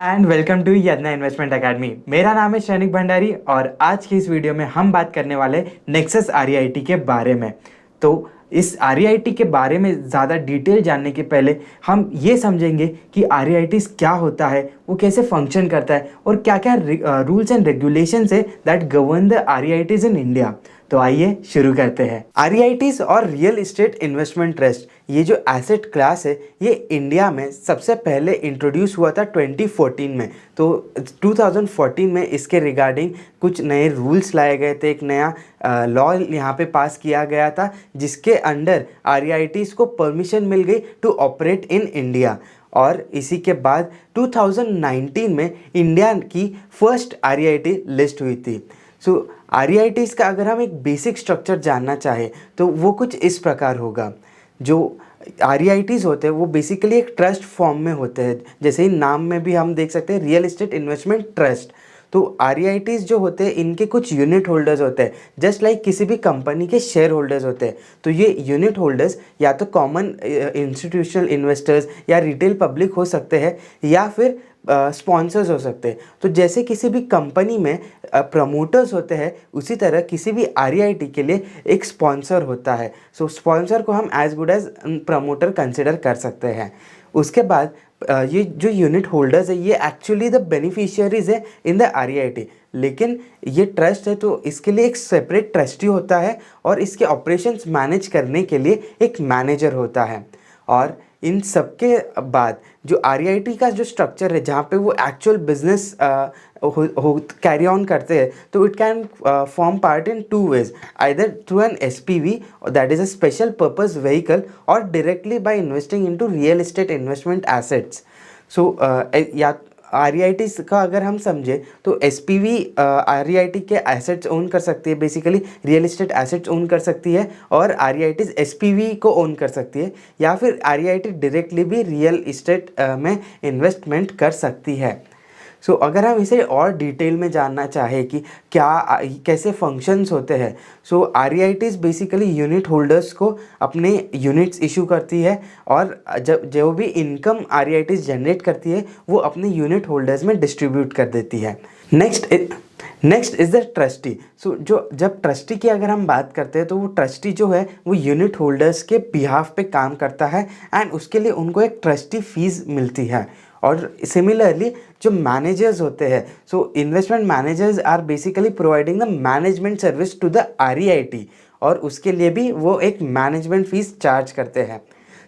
And welcome to Yadnya Investment Academy. मेरा नाम है शैनिक भंडारी और आज की इस वीडियो में हम बात करने वाले नेक्सस आरईआईटी के बारे में। तो इस आरईआईटी के बारे में ज़्यादा डिटेल जानने के पहले हम ये समझेंगे कि आरईआईटी क्या होता है, वो कैसे फंक्शन करता है और क्या क्या रूल्स एंड रेगुलेशंस है that govern the REITs in India. तो आइए शुरू करते हैं। आरईआईटीज और रियल इस्टेट इन्वेस्टमेंट ट्रस्ट, ये जो एसेट क्लास है, ये इंडिया में सबसे पहले इंट्रोड्यूस हुआ था 2014 में। तो 2014 में इसके रिगार्डिंग कुछ नए रूल्स लाए गए थे, एक नया लॉ यहाँ पे पास किया गया था जिसके अंडर आरईआईटीज को परमिशन मिल गई टू ऑपरेट इन इंडिया। और इसी के बाद 2019 में इंडिया की फर्स्ट आरईआईटी लिस्ट हुई थी। सो आरईआईटीज़ का अगर हम एक बेसिक स्ट्रक्चर जानना चाहें तो वो कुछ इस प्रकार होगा। जो आरईआईटीज़ होते हैं वो बेसिकली एक ट्रस्ट फॉर्म में होते हैं, जैसे ही नाम में भी हम देख सकते हैं, रियल इस्टेट इन्वेस्टमेंट ट्रस्ट। तो आरईआईटीज़ जो होते हैं इनके कुछ यूनिट होल्डर्स होते हैं, जस्ट लाइक किसी भी कंपनी के शेयर होल्डर्स होते हैं। तो ये यूनिट होल्डर्स या तो कॉमन इंस्टीट्यूशनल इन्वेस्टर्स या रिटेल पब्लिक हो सकते हैं या फिर स्पॉन्सर्स हो सकते हैं। तो जैसे किसी भी कंपनी में प्रमोटर्स होते हैं, उसी तरह किसी भी आरईआईटी के लिए एक स्पॉन्सर होता है। सो स्पॉन्सर को हम as good as promoter consider कर सकते हैं। उसके बाद ये जो यूनिट होल्डर्स है ये एक्चुअली द बेनिफिशियरीज है इन द आरईआईटी, लेकिन ये ट्रस्ट है तो इसके लिए एक सेपरेट ट्रस्टी होता है और इसके ऑपरेशंस मैनेज करने के लिए एक मैनेजर होता है। और इन सब के बाद जो आरईआईटी का जो स्ट्रक्चर है जहाँ पे वो एक्चुअल बिजनेस कैरी ऑन करते हैं, तो it can form part in two ways, either through an SPV that is a special purpose vehicle और directly by investing into real estate investment assets. So या REIT का अगर हम समझे तो एसपीवी आरईआईटी के एसेट्स ओन कर सकती है, basically real estate assets own कर सकती है, और आरईआईटी एसपीवी को ओन कर सकती है, या फिर आरईआईटी डायरेक्टली भी रियल एस्टेट में इन्वेस्टमेंट कर सकती है। सो अगर हम इसे और डिटेल में जानना चाहें कि क्या कैसे फंक्शंस होते हैं, सो आरईआईटीज़ बेसिकली यूनिट होल्डर्स को अपने यूनिट्स इशू करती है और जब जो भी इनकम आरईआईटीज़ जनरेट करती है वो अपने यूनिट होल्डर्स में डिस्ट्रीब्यूट कर देती है। Next is the trustee. So जो जब ट्रस्टी की अगर हम बात करते हैं तो वो ट्रस्टी जो है वो यूनिट होल्डर्स के बिहाफ पे काम करता है एंड उसके लिए उनको एक ट्रस्टी फीस मिलती है। और सिमिलरली जो मैनेजर्स होते हैं, so investment managers are basically providing the management service to the REIT, और उसके लिए भी वो एक मैनेजमेंट फीस चार्ज करते हैं।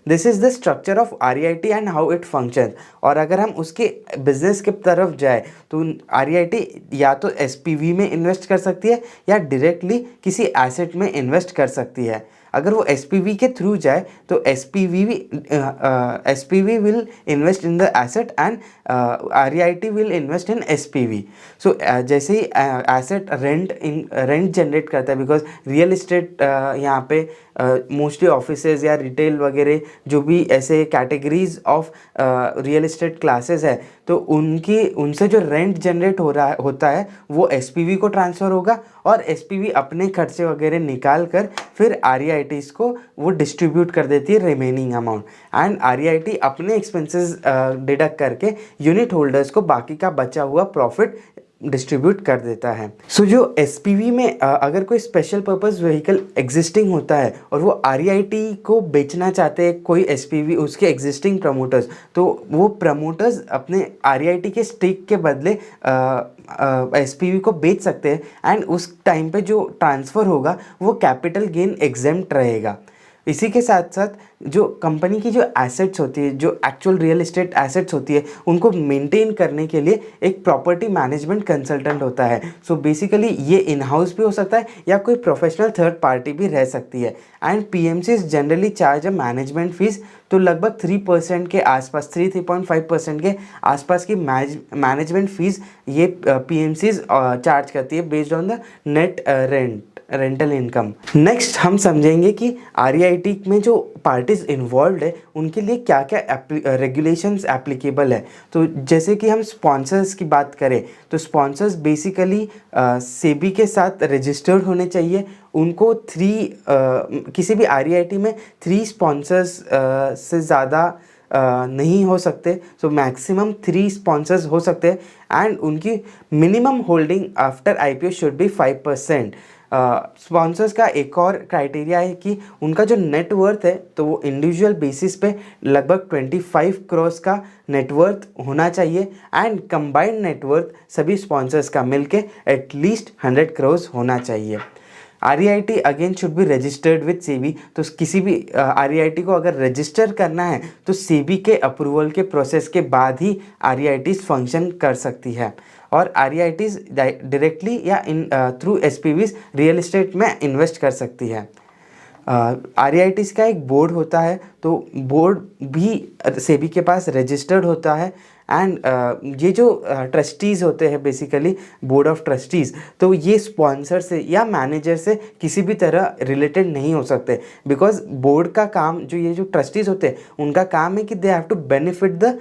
This is the structure of REIT and how it function. और अगर हम उसके बिजनेस के तरफ जाए तो आरईआईटी या तो एसपीवी में इन्वेस्ट कर सकती है या डायरेक्टली किसी एसेट में इन्वेस्ट कर सकती है। अगर वो एसपीवी के थ्रू जाए तो SPV will invest in the asset and REIT will invest in SPV. So जैसे ही एसेट रेंट जनरेट करता है, बिकॉज रियल इस्टेट यहाँ पे मोस्टली ऑफिसेज या रिटेल वगैरह जो भी ऐसे categories of real estate classes है, तो उनसे जो रेंट जनरेट होता है वो एसपीवी को ट्रांसफ़र होगा और एसपीवी अपने खर्चे वगैरह निकाल कर फिर आरईआईटीज़ को वो डिस्ट्रीब्यूट कर देती है रिमेनिंग अमाउंट, एंड आरईआईटी अपने एक्सपेंसेस डिडक्ट करके यूनिट होल्डर्स को बाकी का बचा हुआ प्रॉफिट डिस्ट्रीब्यूट कर देता है। सो जो एसपीवी में अगर कोई स्पेशल पर्पस व्हीकल एग्जिस्टिंग होता है और वो आरईआईटी को बेचना चाहते हैं कोई एसपीवी उसके एग्जिस्टिंग प्रमोटर्स, तो वो प्रमोटर्स अपने आरईआईटी के स्टेक के बदले एसपीवी को बेच सकते हैं एंड उस टाइम पे जो ट्रांसफ़र होगा वो कैपिटल गेन एग्जेम्प्ट रहेगा। इसी के साथ साथ जो कंपनी की जो एसेट्स होती है, जो एक्चुअल रियल एस्टेट एसेट्स होती है, उनको मेंटेन करने के लिए एक प्रॉपर्टी मैनेजमेंट कंसल्टेंट होता है। सो बेसिकली ये इन हाउस भी हो सकता है या कोई प्रोफेशनल थर्ड पार्टी भी रह सकती है। And PMCs generally charge a management fee, तो लगभग 3% के आसपास, 3.5% के आसपास की मैनेजमेंट फीस ये पीएमसीज चार्ज करती है based on the net rental income. Next हम समझेंगे कि आरईआईटी में जो पार्टीज इन्वॉल्व है उनके लिए क्या क्या रेगुलेशंस एप्लीकेबल है। तो जैसे कि हम स्पॉन्सर्स की बात करें तो स्पॉन्सर्स बेसिकली सेबी के साथ रजिस्टर्ड होने चाहिए। उनको किसी भी आरईआईटी में 3 स्पॉन्सर्स से ज़्यादा नहीं हो सकते, सो मैक्सिमम 3 स्पॉन्सर्स हो सकते हैं एंड उनकी minimum holding after IPO should be 5%। Sponsors का एक और क्राइटेरिया है कि उनका जो नेटवर्थ है तो वो इंडिविजुअल बेसिस पे लगभग 25 करोड़ का नेटवर्थ होना चाहिए एंड कंबाइंड नेटवर्थ सभी स्पॉन्सर्स का मिलके एटलीस्ट 100 करोड़ होना चाहिए। REIT again should be registered with SEBI. तो किसी भी REIT को अगर रजिस्टर करना है तो सेबी के अप्रूवल के प्रोसेस के बाद ही REIT फंक्शन कर सकती है। और REIT डायरेक्टली या in through SPVs real estate में इन्वेस्ट कर सकती है। REITs का एक बोर्ड होता है, तो बोर्ड भी सेबी के पास रजिस्टर्ड होता है एंड ये जो ट्रस्टीज़ होते हैं बेसिकली बोर्ड ऑफ ट्रस्टीज़, तो ये स्पॉन्सर से या मैनेजर से किसी भी तरह रिलेटेड नहीं हो सकते, बिकॉज बोर्ड का काम जो ये जो ट्रस्टीज़ होते हैं उनका काम है कि they have to benefit the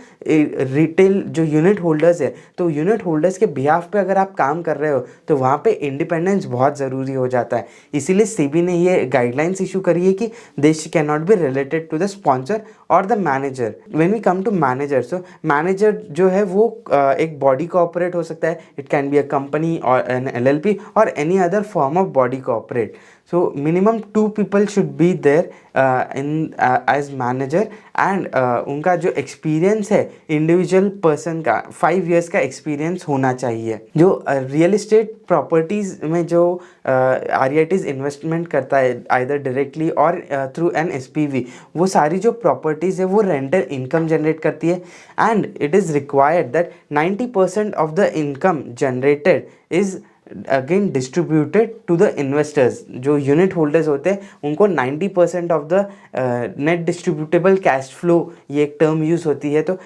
retail जो यूनिट होल्डर्स है। तो यूनिट होल्डर्स के बिहाफ पे अगर आप काम कर रहे हो तो वहाँ पे इंडिपेंडेंस बहुत ज़रूरी हो जाता है। इसीलिए सेबी ने ये गाइडलाइंस इशू करी है कि this cannot be related to the sponsor और the manager. When we come to manager, so manager जो है वो एक बॉडी कॉर्पोरेट हो सकता है, it can be a company और एन LLP और any other form of body corporate. So minimum 2 people should be there as manager and उनका जो एक्सपीरियंस है इंडिविजुअल पर्सन का 5 years का एक्सपीरियंस होना चाहिए। जो रियल इस्टेट प्रॉपर्टीज़ में जो REITs इन्वेस्टमेंट करता है आइदर डायरेक्टली और थ्रू एन SPV, वो सारी जो प्रॉपर्टीज़ है वो रेंटल इनकम जनरेट करती है and it is required that 90% of the income generated is again distributed to the investors. जो यूनिट होल्डर्स होते हैं उनको 90% of the net distributable cash flow, ये एक टर्म यूज़ होती है, तो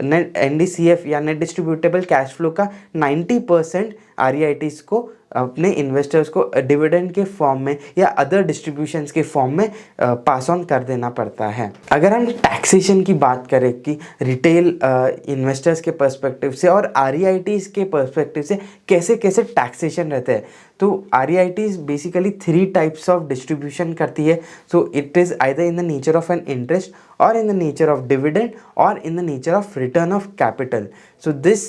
नेट NDCF या नेट डिस्ट्रीब्यूटेबल कैश फ्लो का 90% REITs को अपने इन्वेस्टर्स को डिविडेंड के फॉर्म में या अदर डिस्ट्रीब्यूशंस के फॉर्म में पास ऑन कर देना पड़ता है। अगर हम टैक्सेशन की बात करें कि रिटेल इन्वेस्टर्स के पर्सपेक्टिव से और REITs के पर्सपेक्टिव से कैसे कैसे टैक्सेशन रहते हैं, तो REITs basically 3 types of distribution करती है। सो it is either in the nature of an interest or in the nature of dividend or in the nature of return of capital. So this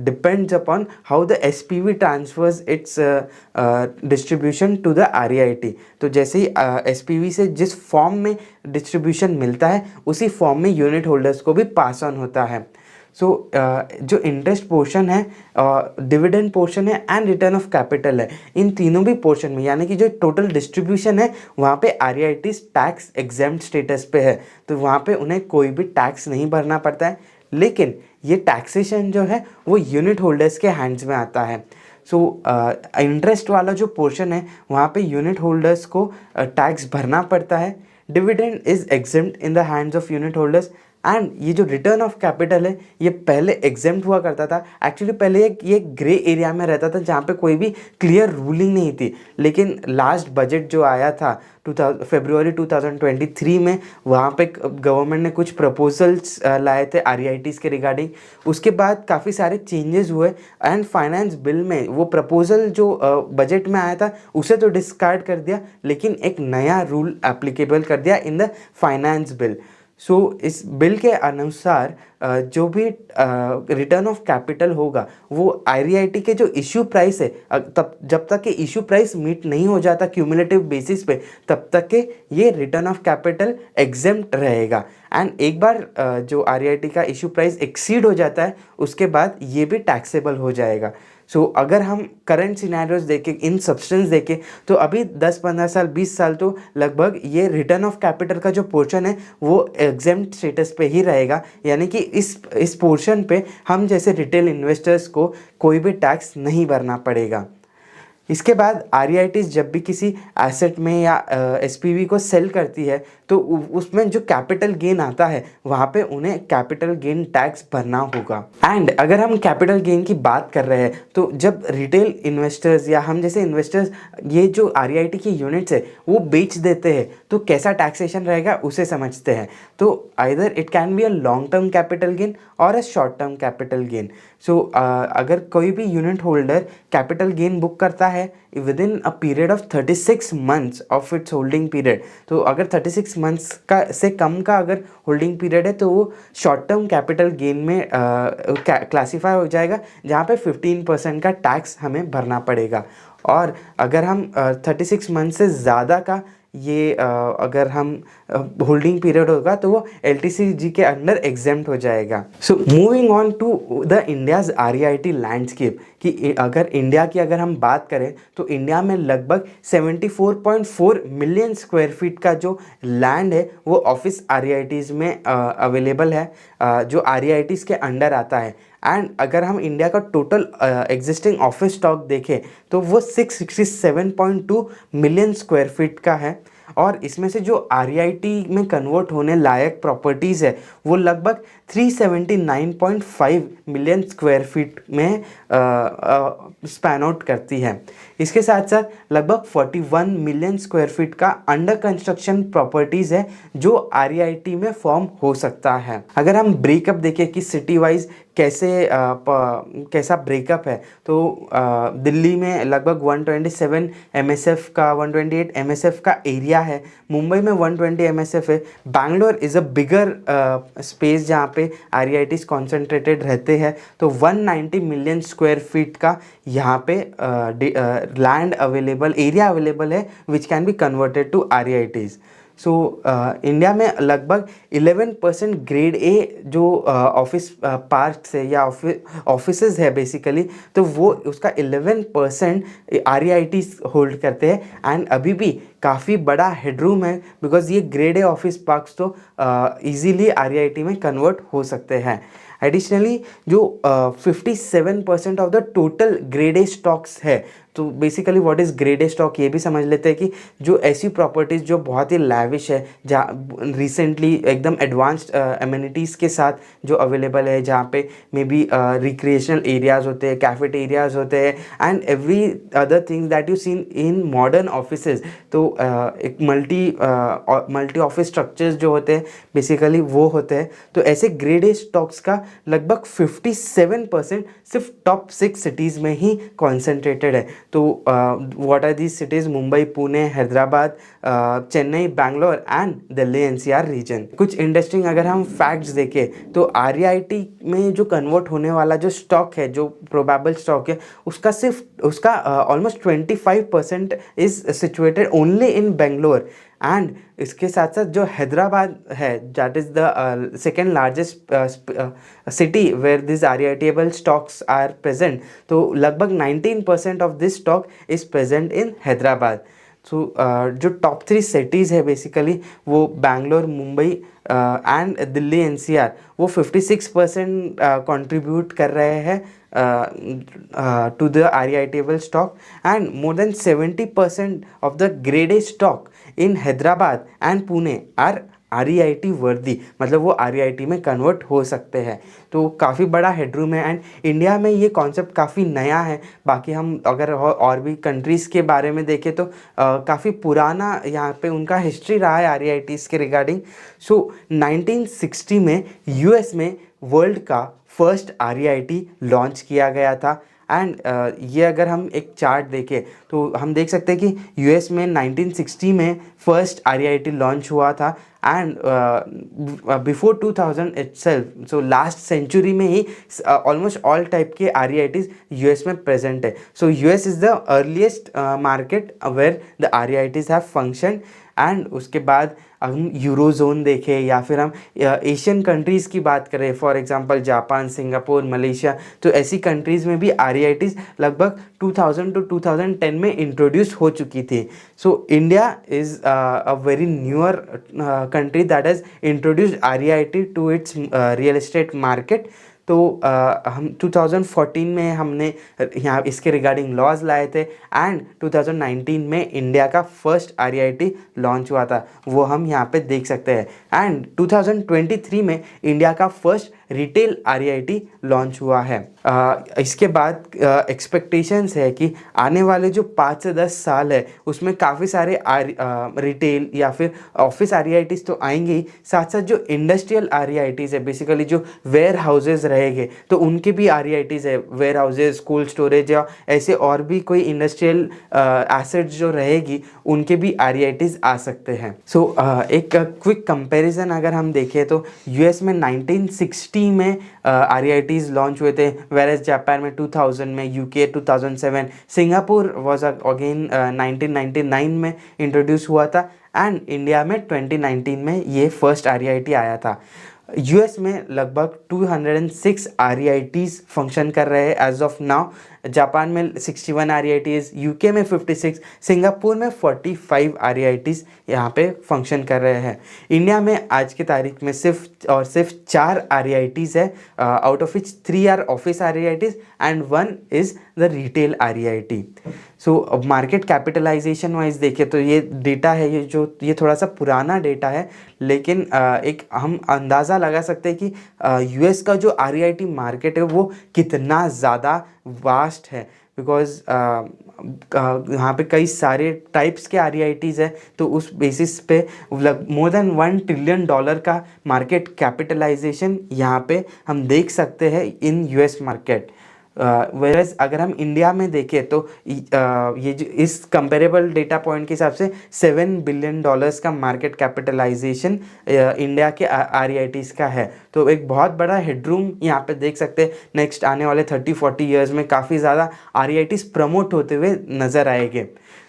depends upon how the SPV transfers its distribution to the REIT. तो जैसे ही SPV से जिस form में distribution मिलता है उसी form में unit holders को भी पास ऑन होता है। सो जो इंटरेस्ट पोर्शन है, डिविडेंड पोर्शन है एंड रिटर्न ऑफ कैपिटल है, इन तीनों भी पोर्शन में यानी कि जो टोटल डिस्ट्रीब्यूशन है वहाँ पे REITs टैक्स एग्जेम्प्ट स्टेटस पे है, तो वहाँ पे उन्हें कोई भी टैक्स नहीं भरना पड़ता है। लेकिन ये टैक्सेशन जो है वो यूनिट होल्डर्स के हैंड्स में आता है। सो इंटरेस्ट वाला जो पोर्शन है वहाँ पे यूनिट होल्डर्स को टैक्स भरना पड़ता है। Dividend is exempt in the hands of unit holders and ये जो रिटर्न ऑफ कैपिटल है ये पहले एग्जेम्प्ट हुआ करता था। एक्चुअली पहले ये ग्रे एरिया में रहता था जहाँ पे कोई भी क्लियर रूलिंग नहीं थी, लेकिन लास्ट बजट जो आया था फरवरी 2023 में, वहाँ पे गवर्नमेंट ने कुछ प्रपोजल्स लाए थे REITs के रिगार्डिंग। उसके बाद काफ़ी सारे चेंजेस हुए एंड फाइनेंस बिल में वो प्रपोजल जो बजट में आया था उसे तो डिस्कार्ड कर दिया, लेकिन एक नया रूल एप्लीकेबल कर दिया इन द फाइनेंस बिल। सो इस बिल के अनुसार जो भी रिटर्न ऑफ कैपिटल होगा वो REIT के जो इशू प्राइस है, तब जब तक कि इशू प्राइस मीट नहीं हो जाता क्यूमुलेटिव बेसिस पे, तब तक के ये रिटर्न ऑफ कैपिटल एग्जेम्प्ट रहेगा। एंड एक बार जो REIT का इशू प्राइस एक्सीड हो जाता है उसके बाद ये भी टैक्सेबल हो जाएगा। सो अगर हम करंट सिनेरियोज देखें, इन सब्सटेंस देखें, तो अभी 10-15 साल 20 साल तो लगभग ये रिटर्न ऑफ कैपिटल का जो पोर्शन है वो एग्जेम्प्ट स्टेटस पे ही रहेगा, यानी कि इस पोर्शन पे हम जैसे रिटेल इन्वेस्टर्स को कोई भी टैक्स नहीं भरना पड़ेगा। इसके बाद REITs जब भी किसी एसेट में या SPV को सेल करती है तो उसमें जो कैपिटल गेन आता है वहाँ पे उन्हें कैपिटल गेन टैक्स भरना होगा। एंड अगर हम कैपिटल गेन की बात कर रहे हैं तो जब रिटेल इन्वेस्टर्स या हम जैसे इन्वेस्टर्स ये जो REIT की यूनिट्स है वो बेच देते हैं तो कैसा टैक्सेशन रहेगा उसे समझते हैं। तो either it can be a long term capital gain और a short term capital gain. So अगर कोई भी unit holder capital gain book करता है है within a period of 36 months of its holding period. तो अगर 36 मंथ्स का से कम का अगर होल्डिंग पीरियड है तो वो शॉर्ट टर्म कैपिटल गेन में क्लासीफाई हो जाएगा, जहाँ पे 15% का टैक्स हमें भरना पड़ेगा। और अगर हम 36 मंथ से ज़्यादा का ये अगर हम होल्डिंग पीरियड होगा तो वो LTCG के अंडर एग्जेम्प्ट हो जाएगा। So moving on to the India's REIT landscape, कि अगर इंडिया की अगर हम बात करें तो इंडिया में लगभग 74.4 मिलियन स्क्वायर फीट का जो लैंड है वो ऑफिस REITs में अवेलेबल है, जो REITs के अंडर आता है। एंड अगर हम इंडिया का टोटल एग्जिस्टिंग ऑफिस स्टॉक देखें तो वो 667.2 मिलियन स्क्वायर फीट का है। और इसमें से जो REIT में कन्वर्ट होने लायक प्रॉपर्टीज़ है वो लगभग 379.5 मिलियन स्क्वायर फीट में स्पैन आउट करती है। इसके साथ साथ लगभग 41 मिलियन स्क्वायर फीट का अंडर कंस्ट्रक्शन प्रॉपर्टीज़ है जो REIT में फॉर्म हो सकता है। अगर हम ब्रेकअप देखें कि सिटी वाइज कैसा ब्रेकअप है, तो दिल्ली में लगभग 127 MSF का 128 MSF का एरिया है, मुंबई में 120 MSF है, Bangalore is a bigger space जहाँ पे REITs कॉन्सेंट्रेटेड रहते हैं, तो 190 मिलियन स्क्वायर फीट का यहाँ पे लैंड अवेलेबल एरिया अवेलेबल है which can be converted to REITs। So India में लगभग 11% ग्रेड ए जो ऑफिस पार्क्स है या ऑफिसेज है बेसिकली, तो वो उसका 11% REITs होल्ड करते हैं। एंड अभी भी काफ़ी बड़ा हेडरूम है बिकॉज ये ग्रेड ए ऑफिस पार्क्स तो इजीली REIT में कन्वर्ट हो सकते हैं। एडिशनली जो 57% of the total grade A stocks है, तो basically what is grade A stock ये भी समझ लेते हैं कि जो ऐसी प्रॉपर्टीज़ जो बहुत ही लैविश है, जहाँ रिसेंटली एकदम एडवांस्ड एमिनिटीज़ के साथ जो अवेलेबल है, जहाँ पे मे बी रिक्रिएशनल एरियाज़ होते हैं, कैफेटेरियाज़ होते हैं and every other things that you seen in modern offices. तो एक मल्टी ऑफिस स्ट्रक्चर्स जो होते हैं बेसिकली वो होते हैं। तो ऐसे ग्रेड ए स्टॉक्स का लगभग 57% सिर्फ टॉप 6 सिटीज़ में ही कॉन्सेंट्रेटेड है। तो what are these cities? Mumbai, Pune, Hyderabad, Chennai, Bangalore and Delhi NCR region. कुछ इंटरेस्टिंग अगर हम फैक्ट्स देखें तो REIT में जो कन्वर्ट होने वाला जो स्टॉक है, जो प्रोबेबल स्टॉक है, उसका almost 25% is situated only in Bangalore. And इसके साथ साथ जो हैदराबाद है, that is the second largest city where this REITable stocks are present. तो लगभग 19% of this stock is present in Hyderabad. So जो टॉप 3 सिटीज़ है बेसिकली वो बैंगलोर, मुंबई एंड दिल्ली NCR, वो 56% कंट्रीब्यूट कर रहे हैं to the REITable stock, and more than 70% of the grade A stock in Hyderabad and Pune are REIT वर्दी, मतलब वो REIT में कन्वर्ट हो सकते हैं। तो काफ़ी बड़ा हेडरूम है एंड इंडिया में ये कॉन्सेप्ट काफ़ी नया है। बाकी हम अगर और भी कंट्रीज़ के बारे में देखें तो काफ़ी पुराना यहाँ पे उनका हिस्ट्री रहा है REITs के रिगार्डिंग। सो 1960 में US में वर्ल्ड का फर्स्ट REIT लॉन्च किया गया था। एंड ये अगर हम एक चार्ट देखें तो हम देख सकते हैं कि US में 1960 में फर्स्ट REIT लॉन्च हुआ था and before 2000 itself, so last century में ही ऑलमोस्ट ऑल टाइप के REITs US में प्रेजेंट है। So US is the earliest market where the REITs have function. And उसके बाद हम यूरोजोन देखें या फिर हम एशियन कंट्रीज़ की बात करें, for example Japan, Singapore, Malaysia, तो ऐसी कंट्रीज़ में भी REITs लगभग 2000 to 2010 में इंट्रोड्यूस हो चुकी थी। So India is a very newer country that has introduced REIT to its real estate market. तो हम 2014 में हमने यहाँ इसके रिगार्डिंग लॉज लाए थे एंड 2019 में इंडिया का फर्स्ट REIT लॉन्च हुआ था, वो हम यहाँ पे देख सकते हैं। एंड 2023 में इंडिया का फर्स्ट रिटेल आरईआईटी लॉन्च हुआ है। इसके बाद एक्सपेक्टेशंस है कि आने वाले जो 5 से 10 साल है उसमें काफ़ी सारे रिटेल या फिर ऑफिस आरईआईटीज़ तो आएंगे ही, साथ साथ जो इंडस्ट्रियल आरईआईटीज़ है, बेसिकली जो वेयर हाउसेज रहेंगे तो उनके भी आरईआईटीज़ है, वेयर हाउसेज, कोल्ड स्टोरेज या ऐसे और भी कोई इंडस्ट्रियल एसेट्स जो रहेगी उनके भी आरईआईटीज़ आ सकते हैं। सो एक क्विक कंपैरिजन अगर हम देखें तो यूएस में 1960 में आरईआईटीज़ लॉन्च हुए थे, वेरएज जापान में 2000 में, यूके 2007, सिंगापुर वाज अगेन 1999 में इंट्रोड्यूस हुआ था एंड इंडिया में 2019 में ये फर्स्ट आरईआईटी आया था। यूएस में लगभग 206 आरईआईटीज़ फंक्शन कर रहे हैं एज ऑफ नाउ, जापान में 61 आरईआईटीज़, यूके में 56, सिंगापुर में 45 आरईआईटीज़ यहाँ पे फंक्शन कर रहे हैं। इंडिया में आज की तारीख में सिर्फ और सिर्फ 4 आरईआईटीज़ है, out of which 3 are office REITs and 1 is the retail REIT. So market capitalisation wise देखें तो ये डेटा है, ये थोड़ा सा पुराना डेटा है, लेकिन एक हम अंदाज़ा लगा सकते हैं कि यूएस का जो आरईआईटी मार्केट है वो कितना ज़्यादा वास्ट है, बिकॉज यहाँ पे कई सारे टाइप्स के आरईआईटीज़ है, तो उस बेसिस पे मोर देन $1 ट्रिलियन का मार्केट कैपिटलाइजेशन यहाँ पे हम देख सकते हैं इन यूएस मार्केट। वेरस अगर हम इंडिया में देखें तो ये जो इस कंपेरेबल डेटा पॉइंट के हिसाब से $7 बिलियन का मार्केट कैपिटलाइजेशन इंडिया के आरईआईटीज़ का है। तो एक बहुत बड़ा हेडरूम यहाँ पे देख सकते हैं। नेक्स्ट आने वाले 30-40 ईयर्स में काफ़ी ज़्यादा आरईआईटीज़ प्रमोट होते हुए नज़र आएंगे।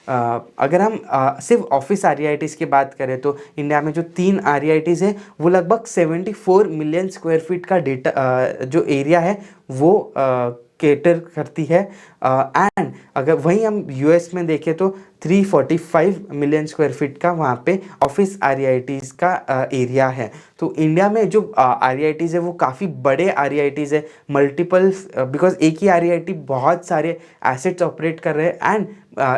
अगर हम सिर्फ ऑफिस आरईआईटीज़ की बात करें तो इंडिया में जो 3 आरईआईटीज़ है वो लगभग 74 मिलियन स्क्वायर फीट का डेटा जो एरिया है वो केटर करती है। एंड अगर वहीं हम यूएस में देखें तो 345 मिलियन स्क्वायर फीट का वहाँ पे ऑफिस आरईआईटीज़ का एरिया है। तो इंडिया में जो आरईआईटीज़ है वो काफ़ी बड़े आरईआईटीज़ है, मल्टीपल्स, बिकॉज एक ही आरईआईटी बहुत सारे एसेट्स ऑपरेट कर रहे हैं एंड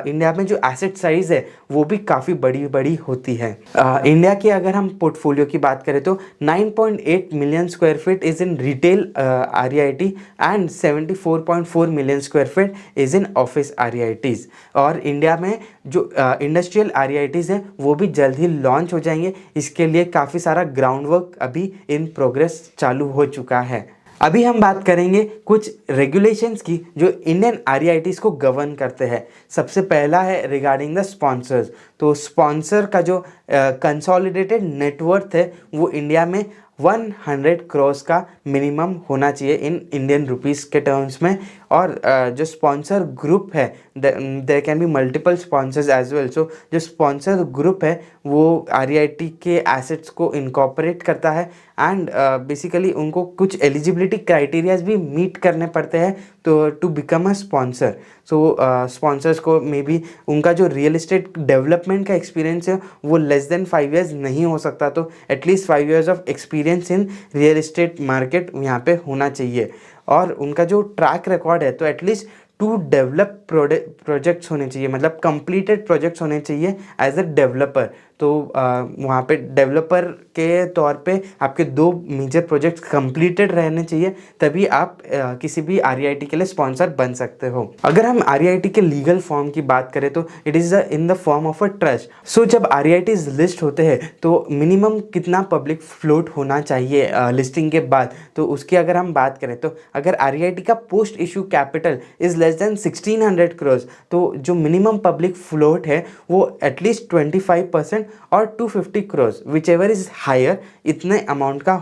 इंडिया में जो एसेट साइज है वो भी काफ़ी बड़ी बड़ी होती है। इंडिया की अगर हम पोर्टफोलियो की बात करें तो 9.8 million square feet is in retail REIT and 74.4 million square feet is in office REITs. और इंडिया में जो इंडस्ट्रियल आरईआईटीज़ है वो भी जल्द ही लॉन्च हो जाएंगे। इसके लिए काफ़ी सारा ग्राउंड वर्क अभी इन प्रोग्रेस चालू हो चुका है। अभी हम बात करेंगे कुछ रेगुलेशंस की जो इंडियन आरईआईटीज़ को गवर्न करते हैं। सबसे पहला है रिगार्डिंग द स्पॉन्सर्स। तो स्पॉन्सर का जो कंसोलिडेटेड नेटवर्थ है वो इंडिया में 100 करोड़ का मिनिमम होना चाहिए इन इंडियन रुपीस के टर्म्स में। और जो स्पॉन्सर ग्रुप है there can be multiple sponsors as well. So जो स्पॉन्सर ग्रुप है वो आरईआईटी के एसेट्स को इनकॉर्पोरेट करता है एंड बेसिकली उनको कुछ एलिजिबिलिटी क्राइटेरियाज भी मीट करने पड़ते हैं तो to become a sponsor. So sponsors को मे बी उनका जो रियल एस्टेट डेवलपमेंट का एक्सपीरियंस है वो लेस देन 5 इयर्स नहीं हो सकता, तो at least 5 years of experience in real estate market यहाँ पे होना चाहिए। और उनका जो ट्रैक रिकॉर्ड है तो एटलीस्ट 2 डेवलप प्रोजेक्ट्स होने चाहिए, मतलब कंप्लीटेड प्रोजेक्ट्स होने चाहिए एज अ डेवलपर। तो वहाँ पे डेवलपर के तौर पे आपके 2 मेजर प्रोजेक्ट्स कंप्लीटेड रहने चाहिए, तभी आप किसी भी आरईआईटी के लिए स्पॉन्सर बन सकते हो। अगर हम आरईआईटी के लीगल फॉर्म की बात करें तो it is in the form of a trust. So जब आरईआईटीज लिस्ट होते हैं तो मिनिमम कितना पब्लिक फ्लोट होना चाहिए लिस्टिंग के बाद, तो उसकी अगर हम बात करें तो अगर आरईआईटी का post issue capital is less than 1600 crore तो जो मिनिमम पब्लिक फ्लोट है वो एटलीस्ट 25% और 250 crore whichever is higher इतने अमाउंट का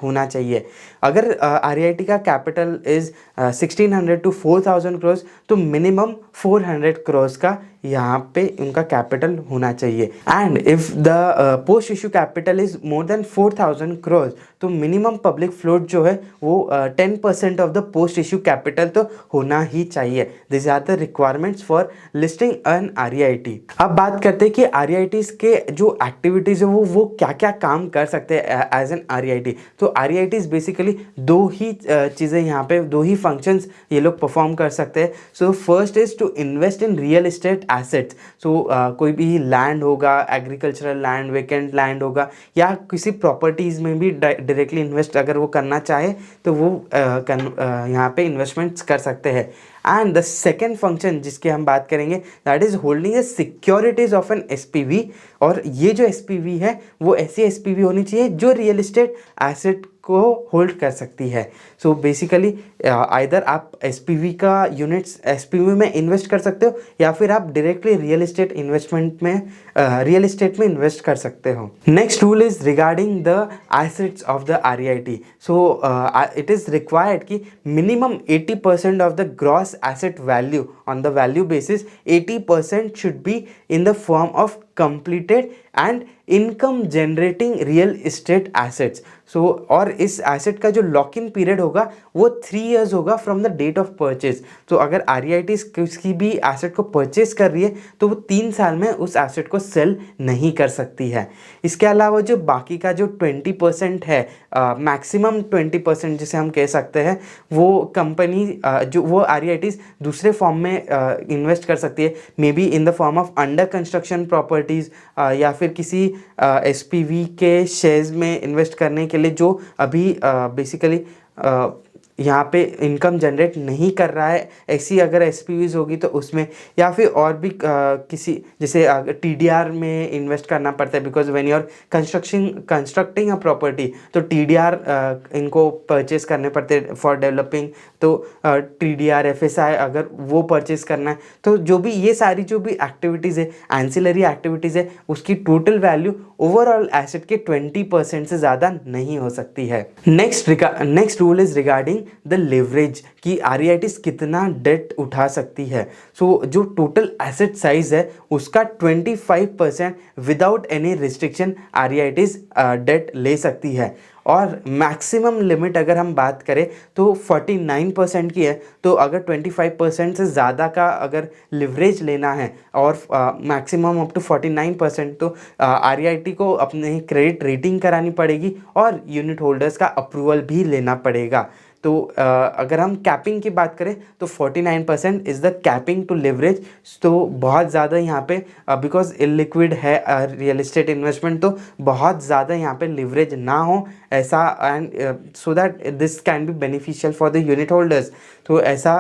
होना चाहिए। अगर आरईआईटी का कैपिटल इज 1600 to 4000 करोड़ तो मिनिमम 400 करोड़ का यहाँ पे उनका कैपिटल होना चाहिए। And if the post issue capital is more than 4000 crore तो मिनिमम पब्लिक फ्लोट जो है वो 10% of the post issue capital तो होना ही चाहिए। This are the requirements for listing an REIT. अब बात करते हैं कि आरईआईटीज़ के जो एक्टिविटीज़ है वो क्या क्या काम कर सकते हैं एज एन आरईआईटी। तो आरईआईटीज़ बेसिकली 2 ही चीज़ें यहाँ पे 2 ही फंक्शंस ये लोग परफॉर्म कर सकते हैं। So first is to invest in real estate assets, so कोई भी लैंड होगा, एग्रीकल्चरल लैंड, वेकेंट लैंड होगा, या किसी प्रॉपर्टीज़ में भी डायरेक्टली इन्वेस्ट अगर वो करना चाहे तो वो यहाँ पे इन्वेस्टमेंट्स कर सकते हैं। एंड द सेकेंड फंक्शन जिसकी हम बात करेंगे that is holding a securities of an SPV. और ये जो एसपीवी है वो ऐसी एसपीवी होनी चाहिए जो रियल एस्टेट एसेट को होल्ड कर सकती है। सो बेसिकली आइदर आप एसपीवी का यूनिट्स एसपीवी में इन्वेस्ट कर सकते हो या फिर आप डायरेक्टली रियल एस्टेट इन्वेस्टमेंट में रियल एस्टेट में इन्वेस्ट कर सकते हो। Next rule is regarding the assets of the REIT. So it is required कि minimum 80% of the gross asset value on the value basis 80% should be in the form of completed and income generating real estate assets. So और इस asset का जो lock in period होगा वो 3 years होगा from the date of purchase. तो अगर REIT किसी भी एसेट को परचेज कर रही है तो वो 3 साल में उस एसेट को सेल नहीं कर सकती है। इसके अलावा जो बाकी का जो 20% है, मैक्सिमम 20% जिसे हम कह सकते हैं, वो कंपनी जो वो आरईआईटीज दूसरे फॉर्म में इन्वेस्ट कर सकती है, may be in the form of under construction properties या फिर किसी एसपीवी के शेयर्स में इन्वेस्ट करने के लिए जो अभी बेसिकली यहाँ पे इनकम जनरेट नहीं कर रहा है, ऐसी अगर एसपीवीज होगी तो उसमें, या फिर और भी किसी जैसे टीडीआर में इन्वेस्ट करना पड़ता है, because when you are constructing a property तो टीडीआर इनको परचेस करने पड़ते हैं फॉर डेवलपिंग। तो टीडीआर एफएसआई अगर वो परचेस करना है तो जो भी ये सारी जो भी एक्टिविटीज़ है, एंसिलरी एक्टिविटीज़ है, उसकी टोटल वैल्यू ओवरऑल एसेट के 20% से ज़्यादा नहीं हो सकती है। Next rule is regarding the leverage कि आरईआईटीज कितना डेट उठा सकती है। सो जो टोटल एसेट साइज है उसका 25% विदाउट एनी रिस्ट्रिक्शन आरईआईटीज डेट ले सकती है। और मैक्सिमम लिमिट अगर हम बात करें तो 49% की है। तो अगर 25% से ज़्यादा का अगर लिवरेज लेना है और मैक्सिमम अप टू 49%, तो आरईआईटी को अपनी क्रेडिट रेटिंग करानी पड़ेगी और यूनिट होल्डर्स का अप्रूवल भी लेना पड़ेगा। तो अगर हम कैपिंग की बात करें तो 49% is the capping to leverage. तो बहुत ज़्यादा यहाँ पे बिकॉज इलिक्विड है रियल एस्टेट इन्वेस्टमेंट, तो बहुत ज़्यादा यहाँ पे लिवरेज ना हो ऐसा, and so that this can be beneficial for the unit holders. तो ऐसा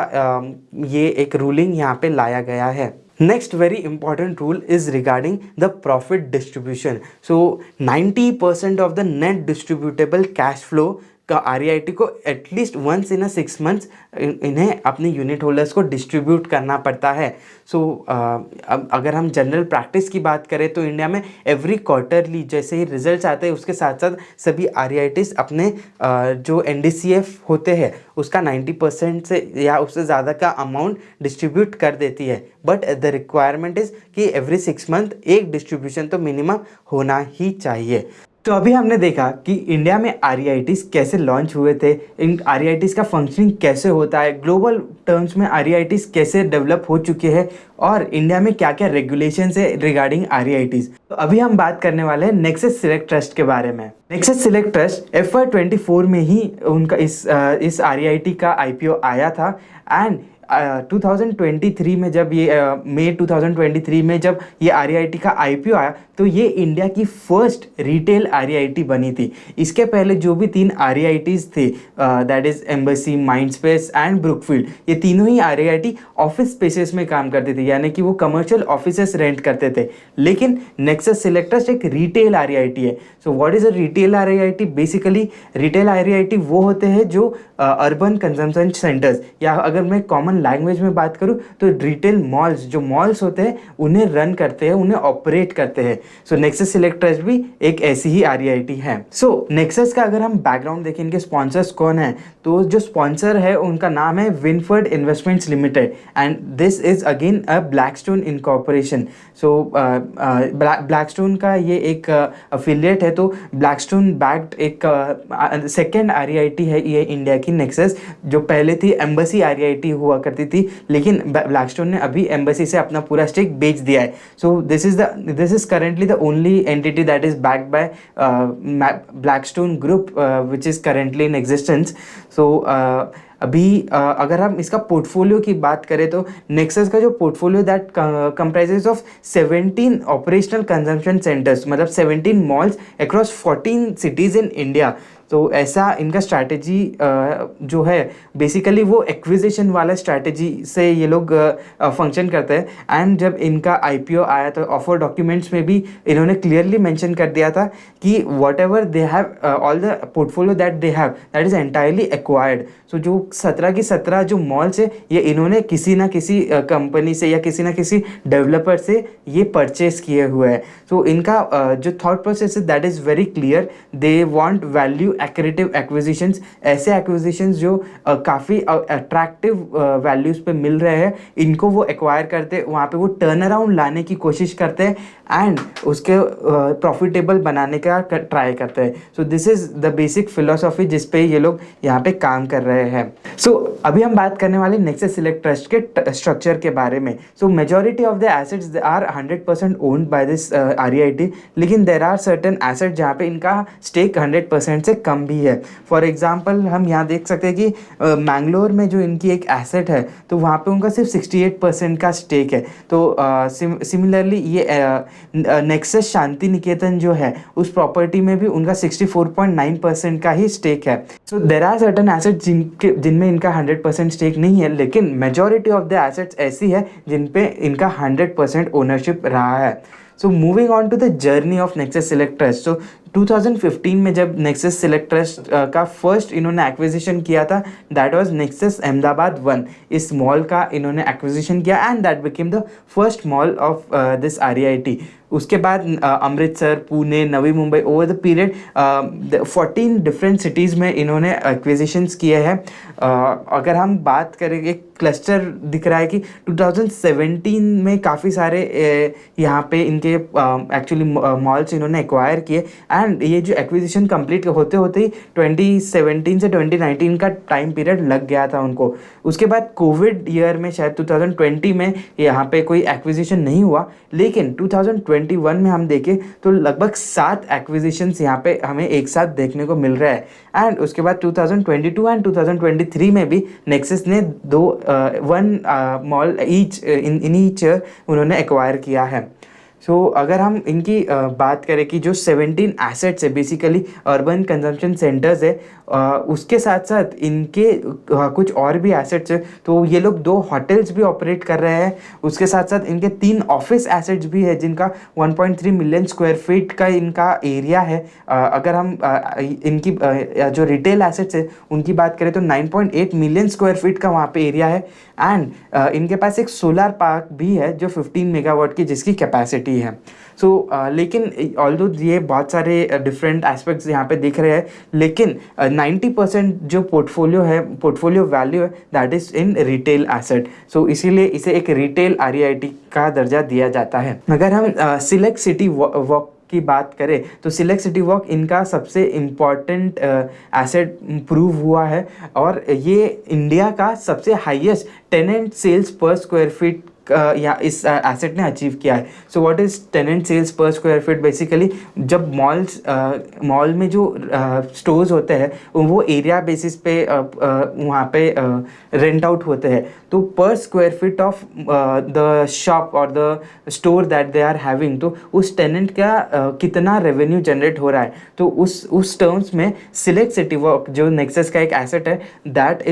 ये एक रूलिंग यहाँ पे लाया गया है। Next very important rule is regarding the profit distribution. So 90% of the net distributable cash flow का आरईआईटी को एटलीस्ट वंस इन 6 months इन्हें अपने यूनिट होल्डर्स को डिस्ट्रीब्यूट करना पड़ता है। सो अब अगर हम जनरल प्रैक्टिस की बात करें तो इंडिया में एवरी क्वार्टरली जैसे ही रिजल्ट्स आते हैं उसके साथ साथ सभी आरईआईटीज अपने जो एनडीसीएफ होते हैं उसका 90% से या उससे ज़्यादा का अमाउंट डिस्ट्रीब्यूट कर देती है। बट द रिक्वायरमेंट इज़ कि एवरी 6 month एक डिस्ट्रीब्यूशन तो मिनिमम होना ही चाहिए। तो अभी हमने देखा कि इंडिया में आरईआईटीज कैसे लॉन्च हुए थे, इन आरईआईटीज का फंक्शनिंग कैसे होता है, ग्लोबल टर्म्स में आरईआईटीज कैसे डेवलप हो चुके हैं और इंडिया में क्या क्या रेगुलेशंस है रिगार्डिंग आरईआईटीज। तो अभी हम बात करने वाले हैं नेक्सस सिलेक्ट ट्रस्ट के बारे में। नेक्सस सिलेक्ट ट्रस्ट FY24 में ही उनका इस आरईआईटी का आईपीओ आया था। एंड 2023 में जब ये मई 2023 में जब ये आरईआईटी का आईपीओ आया तो ये इंडिया की फर्स्ट रिटेल आरईआईटी बनी थी। इसके पहले जो भी 3 आरईआईटीज थे that is embassy, Mindspace and Brookfield, ये तीनों ही आरईआईटी ऑफिस स्पेसेस में काम करते थे, यानी कि वो कमर्शियल ऑफिसेस रेंट करते थे। लेकिन नेक्सस सिलेक्ट ट्रस्ट एक रिटेल आरईआईटी है। So what is a retail REIT? Basically retail REIT वो होते हैं जो अर्बन कंजम्पशन सेंटर्स, या अगर मैं कॉमन लैंग्वेज में बात करूं तो रिटेल मॉल्स, जो मॉल्स होते हैं उन्हें रन करते हैं, उन्हें ऑपरेट करते हैं। सो नेक्सस सिलेक्ट ट्रस्ट भी एक ऐसी ही आरईआईटी है। सो नेक्सस का अगर हम बैकग्राउंड देखें, इनके स्पॉन्सर्स कौन है, तो जो स्पॉन्सर है उनका नाम है Wynford Investments Limited and this is again a Blackstone incorporation. So Blackstone का ये एक अफिलिएट है। तो ब्लैकस्टोन बैक्ड एक सेकेंड आरईआईटी है ये इंडिया की नेक्सस, जो पहले थी एम्बेसी आरईआईटी हुआ करती थी, लेकिन ब्लैकस्टोन ने अभी एम्बेसी से अपना पूरा स्टेक बेच दिया है। So this is currently the only entity that is backed by Blackstone group which is currently in existence. So अभी अगर हम इसका पोर्टफोलियो की बात करें तो नेक्सस का जो portfolio that comprises of 17 operational consumption centres, मतलब 17 malls across 14 cities in India. तो ऐसा इनका स्ट्रैटेजी जो है बेसिकली वो एक्विजिशन वाला स्ट्रैटेजी से ये लोग फंक्शन करते हैं। एंड जब इनका आईपीओ आया तो ऑफर डॉक्यूमेंट्स में भी इन्होंने क्लियरली मेंशन कर दिया था कि whatever they have all the portfolio that they have that is entirely acquired. So जो 17 की 17 जो मॉल्स है ये इन्होंने किसी ना किसी कंपनी से या किसी ना किसी डेवलपर से ये परचेस किए हुए हैं। सो इनका जो थॉट प्रोसेस है that is very clear. They want value accretive acquisitions, ऐसे एक्विजिशंस जो काफ़ी अट्रैक्टिव वैल्यूज़ पे मिल रहे हैं, इनको वो एक्वायर करते, वहाँ पे वो टर्न अराउंड लाने की कोशिश करते हैं एंड उसके प्रॉफिटेबल बनाने का ट्राई करते हैं। So this is the basic philosophy जिस पे ये लोग यहाँ पे काम कर रहे हैं। सो अभी हम बात करने वाले नेक्सस सिलेक्ट ट्रस्ट के स्ट्रक्चर के बारे में। So majority of the assets are 100% owned by this REIT, लेकिन देर आर सर्टन एसेट जहाँ पे इनका स्टेक 100% से कम भी है। फॉर एग्जाम्पल हम यहाँ देख सकते हैं कि मैंगलोर में जो इनकी एक एसेट है तो वहाँ पे उनका सिर्फ 68% का स्टेक है। तो सिमिलरली ये नेक्सस शांति निकेतन जो है उस प्रॉपर्टी में भी उनका 64.9% का ही स्टेक है। सो देर आर सर्टन एसेट्स जिनमें इनका 100% स्टेक नहीं है, लेकिन मेजॉरिटी ऑफ द एसेट्स ऐसी है जिन पे इनका 100% ओनरशिप रहा है। So moving on to the journey of Nexus Select Trust. So 2015 में जब नेक्सस सिलेक्ट ट्रस्ट का फर्स्ट इन्होंने एक्विजिशन किया था दैट वाज नेक्सस अहमदाबाद 1। इस मॉल का इन्होंने एक्विजिशन किया and that became the first mall of this REIT। उसके बाद Amritsar, Pune, Navi Mumbai, over the period 14 different cities में इन्होंने एक्विजिशंस किए हैं। अगर हम बात करें, एक क्लस्टर दिख रहा है कि 2017 में काफ़ी सारे यहाँ पे इनके एक्चुअली मॉल्स इन्होंने एक्वायर किए एंड ये जो एक्विजिशन कंप्लीट होते होते ही 2017 से 2019 का टाइम पीरियड लग गया था उनको। उसके बाद कोविड ईयर में शायद 2020 में यहाँ पे कोई एक्विजिशन नहीं हुआ, लेकिन 2021 में हम देखें तो लगभग 7 एक्विजिशंस यहाँ पे हमें एक साथ देखने को मिल रहा है। एंड उसके बाद 2022 एंड 2023 में भी नेक्सस ने one mall each in each उन्होंने एक्वायर किया है। सो अगर हम इनकी बात करें कि जो 17 एसेट्स है बेसिकली अर्बन कंजम्पशन सेंटर्स है, उसके साथ साथ इनके कुछ और भी एसेट्स है। तो ये लोग 2 होटल्स भी ऑपरेट कर रहे हैं, उसके साथ साथ इनके 3 ऑफिस एसेट्स भी है जिनका 1.3 मिलियन स्क्वायर फीट का इनका एरिया है। अगर हम इनकी जो रिटेल एसेट्स है उनकी बात करें तो 9.8 मिलियन स्क्वायर फीट का वहाँ पे एरिया है। एंड इनके पास एक सोलर पार्क भी है जो 15 मेगावाट की जिसकी कैपेसिटी है। सो लेकिन ऑल्दो ये बहुत सारे डिफरेंट एस्पेक्ट्स यहाँ पे दिख रहे हैं, लेकिन 90% जो पोर्टफोलियो वैल्यू है that is in retail asset. So इसीलिए इसे एक रिटेल REIT का दर्जा दिया जाता है। अगर हम सिलेक्ट सिटी वॉक की बात करें तो सिलेक्ट सिटी वॉक इनका सबसे इम्पॉर्टेंट एसेट प्रूव हुआ है और ये इंडिया का सबसे highest tenant sales per square feet या इस एसेट ने अचीव किया है। So what is tenant sales per square feet? Basically जब मॉल में जो स्टोर्स होते हैं वो एरिया बेसिस पे वहाँ पे रेंट आउट होते हैं, तो per square feet of the shop और the store that they are having, तो उस टेनेंट का कितना रेवेन्यू जनरेट हो रहा है, तो उस टर्म्स में सिलेक्ट सिटी वॉक जो नेक्सस का एक एसेट है that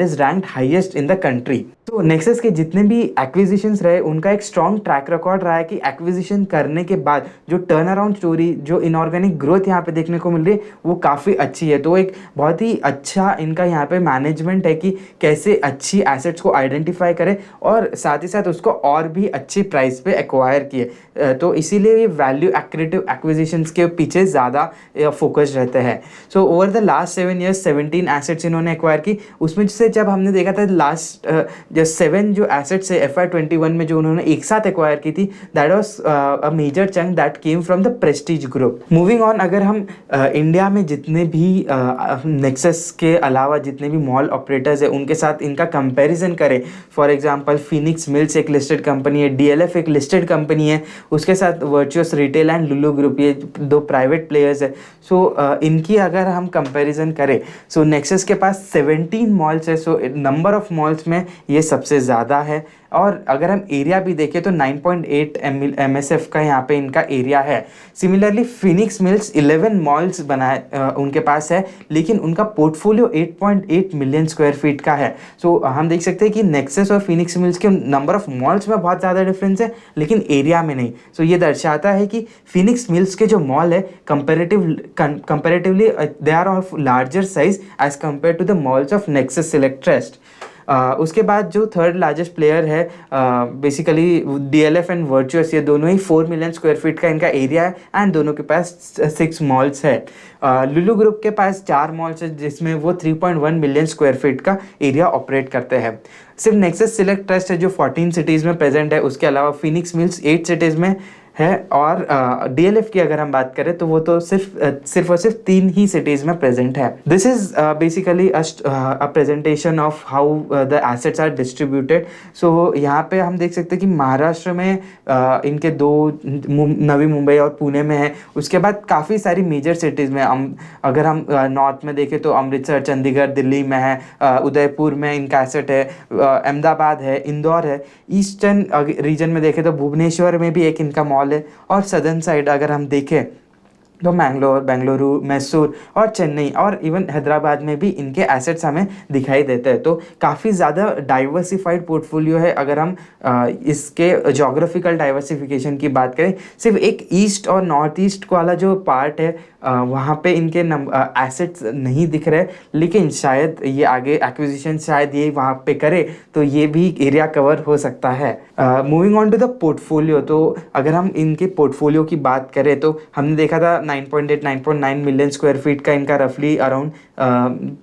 is ranked highest in the country. तो नेक्सस के जितने भी एक्विजिशंस रहे उनका एक स्ट्रॉन्ग ट्रैक रिकॉर्ड रहा है कि एक्विजिशन करने के बाद जो टर्न अराउंड स्टोरी, जो इनऑर्गेनिक ग्रोथ यहाँ पे देखने को मिल रही है वो काफ़ी अच्छी है। तो एक बहुत ही अच्छा इनका यहाँ पे मैनेजमेंट है कि कैसे अच्छी एसेट्स को आइडेंटिफाई करें और साथ ही साथ उसको और भी अच्छी प्राइस पे एक्वायर किए। तो इसीलिए ये वैल्यू एक्रेटिव एक्विजिशंस के पीछे ज़्यादा फोकस रहते हैं। So over the last 7 years 17 assets इन्होंने एक्वायर की, उसमें से जब हमने देखा था लास्ट जो 7 जो एसेट्स है FY21 में जो उन्होंने एक साथ एक्वायर की थी, that was a major chunk that came from the Prestige group. Moving on, अगर हम इंडिया में जितने भी नेक्सस के अलावा जितने भी मॉल ऑपरेटर्स है उनके साथ इनका कंपैरिजन करें, फॉर एग्जांपल फिनिक्स मिल्स एक लिस्टेड कंपनी है, DLF एक लिस्टेड कंपनी है, उसके साथ virtuous retail and Lulu group, ये दो प्राइवेट प्लेयर्स है। सो इनकी अगर हम कंपैरिजन करें, सो नेक्सस के पास 17 मॉल्स है, सो नंबर ऑफ मॉल्स में ये सबसे ज़्यादा है। और अगर हम एरिया भी देखें तो 9.8 MSF का यहाँ पे इनका एरिया है। सिमिलरली फिनिक्स मिल्स 11 मॉल्स बनाए उनके पास है, लेकिन उनका पोर्टफोलियो 8.8 मिलियन स्क्वायर फीट का है। सो हम देख सकते हैं कि नेक्सस और फिनिक्स मिल्स के नंबर ऑफ मॉल्स में बहुत ज़्यादा डिफरेंस है, लेकिन एरिया में नहीं। सो ये दर्शाता है कि फिनिक्स मिल्स के जो मॉल है comparatively they are of larger size as compare to the malls of Nexus Select Trust. उसके बाद जो थर्ड लार्जेस्ट प्लेयर है बेसिकली DLF एंड वर्चुअस, ये दोनों ही 4 मिलियन स्क्वायर फीट का इनका एरिया है एंड दोनों के पास 6 मॉल्स है। लुलु ग्रुप के पास 4 मॉल्स है जिसमें वो 3.1 मिलियन स्क्वायर फीट का एरिया ऑपरेट करते हैं। सिर्फ नेक्सस सिलेक्ट ट्रस्ट है जो 14 सिटीज़ में प्रेजेंट है, उसके अलावा फिनिक्स मिल्स 8 सिटीज़ में है, और DLF की अगर हम बात करें तो वो तो सिर्फ और सिर्फ 3 ही सिटीज़ में प्रेजेंट है। This is basically a presentation of how the assets are distributed. So यहाँ पे हम देख सकते हैं कि महाराष्ट्र में इनके 2 नवी मुंबई और पुणे में है। उसके बाद काफ़ी सारी मेजर सिटीज़ में अगर हम नॉर्थ में देखें तो अमृतसर, चंडीगढ़, दिल्ली में है, उदयपुर में इनका एसेट है, अहमदाबाद है, इंदौर है। ईस्टर्न रीजन में देखें तो भुवनेश्वर में भी एक इनका मॉल है, और सदर्न साइड अगर हम देखें तो मैंगलोर, बेंगलुरु, मैसूर और चेन्नई और इवन हैदराबाद में भी इनके एसेट्स हमें दिखाई देते हैं। तो काफ़ी ज़्यादा डाइवर्सिफाइड पोर्टफोलियो है। अगर हम इसके जोग्राफिकल डाइवर्सिफिकेशन की बात करें, सिर्फ एक ईस्ट और नॉर्थ ईस्ट वाला जो पार्ट है वहाँ पे इनके एसेट्स नहीं दिख रहे, लेकिन शायद ये आगे एक्विजिशन शायद ये वहाँ पे करे तो ये भी एरिया कवर हो सकता है। Moving on to the portfolio, तो अगर हम इनके पोर्टफोलियो की बात करें तो हमने देखा था 9.8 9.9 मिलियन स्क्वायर फीट का इनका रफली अराउंड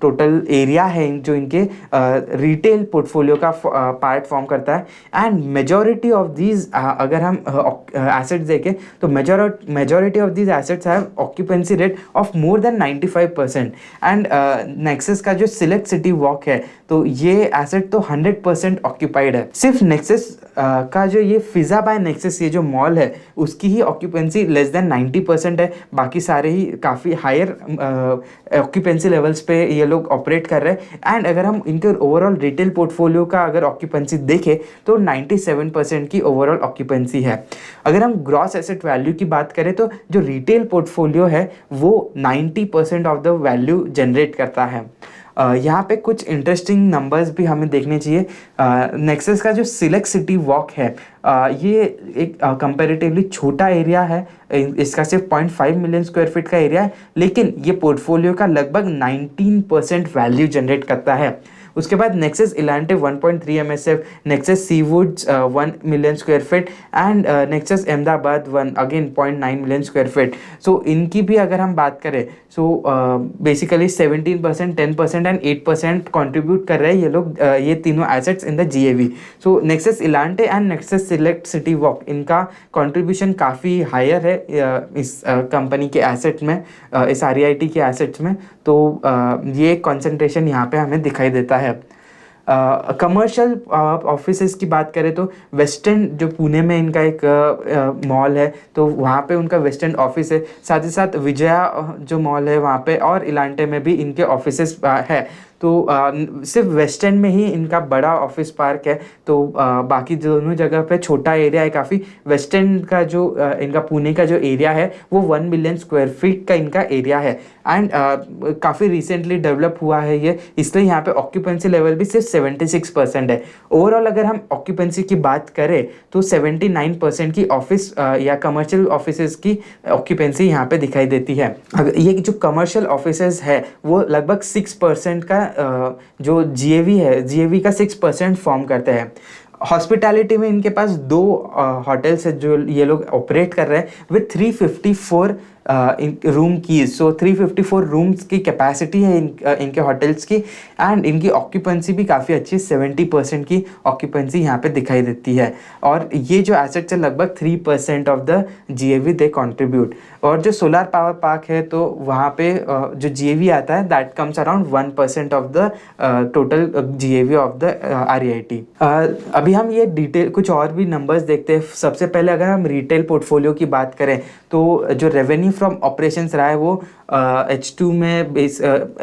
टोटल एरिया है जो इनके रिटेल पोर्टफोलियो का पार्ट फॉर्म करता है। एंड मेजॉरिटी ऑफ दीज अगर हम एसेट्स देखें तो majority of these assets have occupancy rate of more than 95%। And nexus का जो सिलेक्ट सिटी वॉक है तो ये एसेट तो 100% ऑक्यूपाइड है। सिर्फ नेक्सस का जो ये फिजा बाय नेक्सस ये जो मॉल है उसकी ही ऑक्यूपेंसी लेस देन 90% है, बाकी सारे ही काफ़ी हायर ऑक्यूपेंसी लेवल्स पे ये लोग ऑपरेट कर रहे हैं। एंड अगर हम इनके ओवरऑल रिटेल पोर्टफोलियो का अगर ऑक्यूपेंसी देखें तो 97% की ओवरऑल ऑक्यूपेंसी है। अगर हम ग्रॉस एसेट वैल्यू की बात करें तो जो रिटेल पोर्टफोलियो है वो 90% ऑफ द वैल्यू जनरेट करता है। यहाँ पे कुछ इंटरेस्टिंग नंबर्स भी हमें देखने चाहिए। नेक्सस का जो सिलेक्ट सिटी वॉक है ये एक कंपैरेटिवली छोटा एरिया है, इसका सिर्फ 0.5 मिलियन स्क्वायर फीट का एरिया है, लेकिन ये पोर्टफोलियो का लगभग 19% वैल्यू जनरेट करता है। उसके बाद Nexus Elante 1.3 MSF, Nexus Seawoods 1 million square feet and Nexus Ahmedabad 1 again 0.9 million square feet. So इनकी भी अगर हम बात करें सो बेसिकली 17%, 10% एंड 8% कॉन्ट्रीब्यूट कर रहे हैं ये लोग ये तीनों assets in the GAV। So Nexus Elante and Nexus Select City Walk इनका कॉन्ट्रीब्यूशन काफ़ी हायर है इस कंपनी के एसेट में, इस REIT के एसेट्स में। तो ये कंसंट्रेशन यहाँ पे हमें दिखाई देता है। कमर्शियल ऑफिसेस की बात करें तो वेस्ट एंड जो पुणे में इनका एक मॉल है तो वहाँ पे उनका वेस्ट एंड ऑफिस है, साथ ही साथ विजया जो मॉल है वहाँ पे और इलांटे में भी इनके ऑफिसेस है। तो सिर्फ वेस्ट एंड में ही इनका बड़ा ऑफिस पार्क है, तो बाकी दोनों जगह पे छोटा एरिया है काफ़ी। वेस्ट एंड का जो इनका पुणे का जो एरिया है वो 1 मिलियन स्क्वायर फीट का इनका एरिया है एंड काफ़ी रिसेंटली डेवलप हुआ है ये, इसलिए यहाँ पे ऑक्यूपेंसी लेवल भी सिर्फ 76% है। ओवरऑल अगर हम ऑक्यूपेंसी की बात करें तो 79% की ऑफिस या कमर्शियल ऑफिसेज की ऑक्यूपेंसी यहाँ पे दिखाई देती है। ये जो कमर्शियल ऑफिसेज है वो लगभग 6% का जो GAV है GAV का 6% फॉर्म करते हैं। हॉस्पिटैलिटी में इनके पास 2 होटल्स है जो ये लोग ऑपरेट कर रहे हैं with 354 room keys, so 354 rooms की कैपेसिटी है इनके होटल्स की, एंड इनकी ऑक्यूपेंसी भी काफ़ी अच्छी 70% की ऑक्यूपेंसी यहाँ पे दिखाई देती है। और ये जो एसेट्स है लगभग 3% of the GAV they contribute. और जो सोलर पावर पार्क है तो वहाँ पे जो GAV आता है that comes around 1% of the total GAV of the REIT। अभी हम ये डिटेल कुछ और भी नंबर्स देखते हैं। सबसे पहले अगर हम रिटेल पोर्टफोलियो की बात करें तो जो रेवेन्यू फ्रॉम ऑपरेशंस रहा है वो H2 में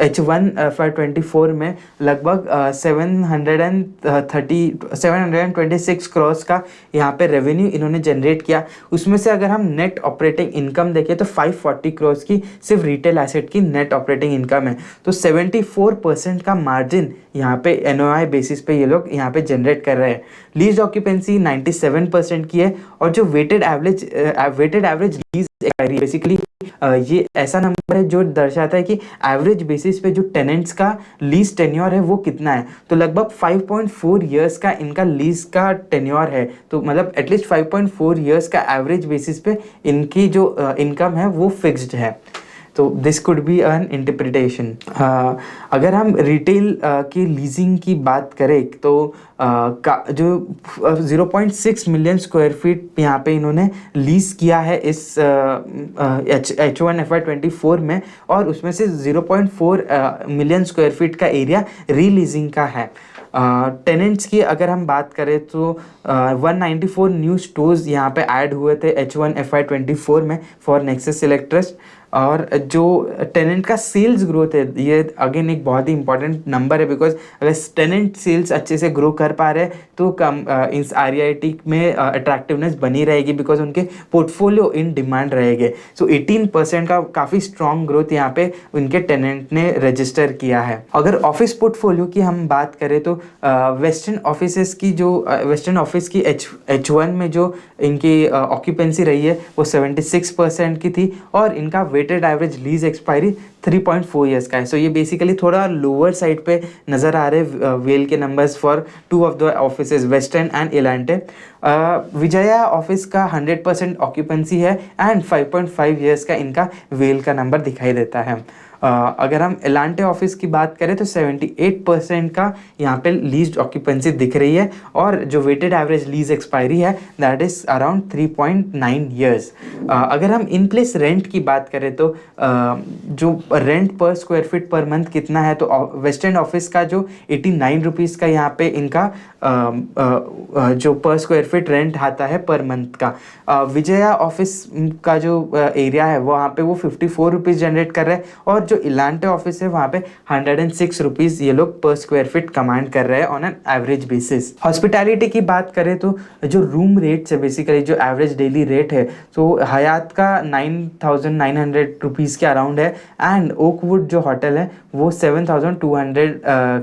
H1 FY24 में लगभग 726 करोड़ का यहाँ पे रेवेन्यू इन्होंने जनरेट किया। उसमें से अगर हम नेट ऑपरेटिंग इनकम देखें तो 540 करोड़ की सिर्फ रिटेल एसेट की नेट ऑपरेटिंग इनकम है। तो 74% का मार्जिन यहाँ पे NOI बेसिस पे ये लोग यहाँ पे जनरेट कर रहे हैं। लीज ऑक्यूपेंसी 97% की है। और जो weighted average lease expiry, basically ये ऐसा नंबर है जो दर्शाता है कि एवरेज बेसिस पे जो टेनेंट्स का लीज टेन्योर है वो कितना है। तो लगभग 5.4 इयर्स का इनका लीज का टेन्योर है। तो मतलब एटलीस्ट 5.4 इयर्स का एवरेज बेसिस पे इनकी जो इनकम है वो फिक्स्ड है। तो this could be N interpretation. अगर हम रिटेल की लीजिंग की बात करें तो जो 0.6 मिलियन स्क्वायर फीट यहाँ पे इन्होंने लीज किया है इस H1 FY24 में, और उसमें से 0.4 मिलियन स्क्वायर फीट का एरिया रीलीजिंग का है। टेनेंट्स की अगर हम बात करें तो 194 न्यू स्टोर्स यहाँ पे ऐड हुए थे H1 FY24 में फॉर नेक्सस सेलेक्ट ट्रस्ट। और जो टेनेंट का सेल्स ग्रोथ है ये अगेन एक बहुत ही इंपॉर्टेंट नंबर है, बिकॉज अगर टेनेंट सेल्स अच्छे से ग्रो कर पा रहे हैं तो इस REIT में अट्रैक्टिवनेस बनी रहेगी, बिकॉज उनके पोर्टफोलियो इन डिमांड रहेंगे। सो 18% का काफ़ी स्ट्रॉन्ग ग्रोथ यहाँ पे उनके टेनेंट ने रजिस्टर किया है। अगर ऑफिस पोर्टफोलियो की हम बात करें तो वेस्टर्न ऑफिस की H1 में जो इनकी ऑक्यूपेंसी रही है वो 76% की थी, और इनका weighted average lease expiry 3.4 years का है। सो ये बेसिकली थोड़ा लोअर साइड पे नज़र आ रहे वेल के numbers for 2 of the offices, western and Elante. Vijaya office का 100% ऑक्यूपेंसी है एंड 5.5 ईयर्स का इनका वेल का नंबर दिखाई देता है। अगर हम एलांटे ऑफिस की बात करें तो 78% का यहाँ पे लीज ऑक्यूपेंसी दिख रही है, और जो वेटेड एवरेज लीज एक्सपायरी है दैट इज़ अराउंड 3.9 ईयर्स। अगर हम इन प्लेस रेंट की बात करें तो जो रेंट पर स्क्वायर फीट पर मंथ कितना है, तो वेस्टर्न ऑफिस का जो 89 रुपीज़ का यहाँ पे इनका जो पर स्क्वायर फीट रेंट आता है पर मंथ का। विजया ऑफिस का जो एरिया है वहाँ पे वो 54 रुपीज़ जनरेट कर रहे हैं, और जो इलांटे ऑफिस है वहाँ पे 106 रुपीज़ ये लोग पर स्क्वायर फीट कमांड कर रहे हैं on an average basis. Hospitality की बात करें तो जो रूम रेट्स है, बेसिकली जो एवरेज डेली रेट है, तो हयात का 9,900 रुपीज़ के अराउंड है, एंड ओकवुड जो होटल है वो 7,200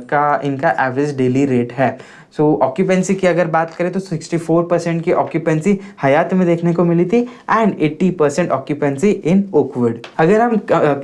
का इनका एवरेज डेली रेट है। सो ऑक्यूपेंसी की अगर बात करें तो 64% की ऑक्यूपेंसी हयात में देखने को मिली थी एंड 80% ऑक्यूपेंसी इन ओकवुड। अगर हम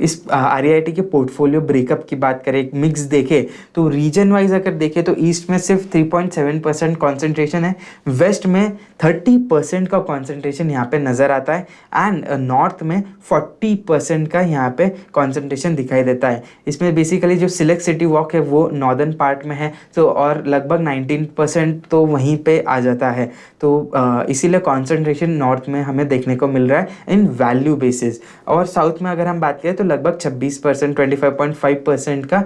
इस REIT के पोर्टफोलियो ब्रेकअप की बात करें, एक मिक्स देखें तो रीजन वाइज अगर देखें तो ईस्ट में सिर्फ 3.7% कॉन्सेंट्रेशन है, वेस्ट में 30% का कॉन्सेंट्रेशन यहाँ पे नज़र आता है, एंड नॉर्थ में 40% का यहाँ पे कॉन्सेंट्रेशन दिखाई देता है। इसमें बेसिकली जो सिलेक्ट सिटी वॉक है वो नॉर्दर्न पार्ट में है, तो और लगभग 19% तो वहीं पे आ जाता है। तो इसीलिए कॉन्सेंट्रेशन नॉर्थ में हमें देखने को मिल रहा है इन वैल्यू बेसिस। और साउथ में अगर हम बात करें तो लगभग 26%, 25.5% का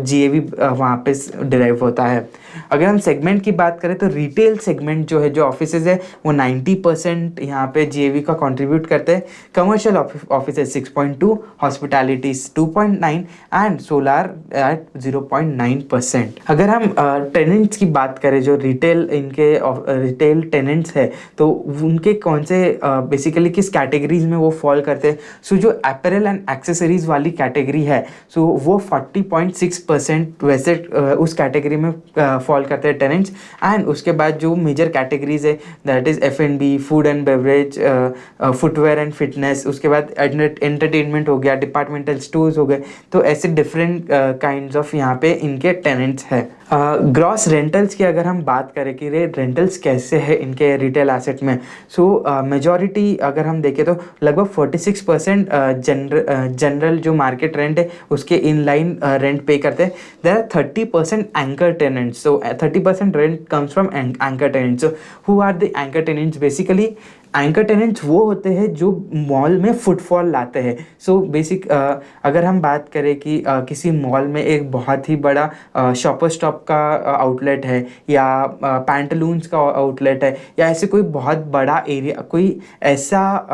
GAV वहाँ पे डिराइव होता है। अगर हम सेगमेंट की बात करें तो रिटेल सेगमेंट जो है, जो ऑफिसेज है वो 90% यहाँ पे GAV का कंट्रीब्यूट करते हैं। Commercial offices 6.2, hospitality 2.9 and solar at 0.9%। अगर हम टेनेंट्स की बात करें, जो रिटेल रिटेल टेनेंट्स है तो उनके कौन से बेसिकली किस कैटेगरीज में वो फॉल करते हैं। सो जो अपैरल एंड एक्सेसरीज वाली कैटेगरी है सो वो 40.6% वैसे उस कैटेगरी में फॉल करते हैं टेनेंट्स। एंड उसके बाद जो मेजर कैटेगरीज है that is F&B, food and beverage, footwear and fitness, उसके बाद एंटरटेनमेंट हो गया, डिपार्टमेंटल स्टोर्स हो गए। तो ऐसे डिफरेंट काइंड्स ऑफ यहाँ पे इनके टेनेंट्स है। ग्रॉस रेंटल्स की अगर हम बात करें कि रेंटल्स कैसे है इनके रिटेल एसेट में, सो मेजॉरिटी अगर हम देखें तो लगभग 46% जनरल जो मार्केट रेंट है उसके इन लाइन रेंट पे करते हैं. There are 30% anchor tenants. So 30% rent comes from anchor tenants. So who are the anchor tenants? Basically anchor tenants वो होते हैं जो मॉल में फुटफॉल लाते हैं. सो बेसिक अगर हम बात करें कि किसी मॉल में एक बहुत ही बड़ा शॉपर स्टॉप का आउटलेट है या पैंटलून्स का आउटलेट है या ऐसे कोई बहुत बड़ा एरिया, कोई ऐसा